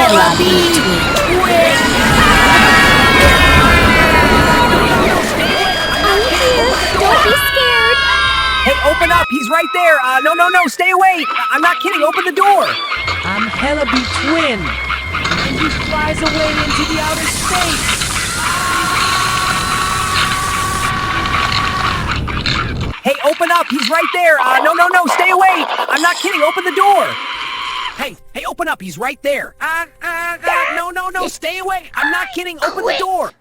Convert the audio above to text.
Hella between. I'm here. Don't be scared. Hey, open up! He's right there! No, stay away! I'm not kidding, open the door! I'm Hella between. And he flies away into the outer space. Hey, open up! He's right there! No, stay away! I'm not kidding, open the door! Hey, open up! He's right there! No, stay away! I'm not kidding, open the door!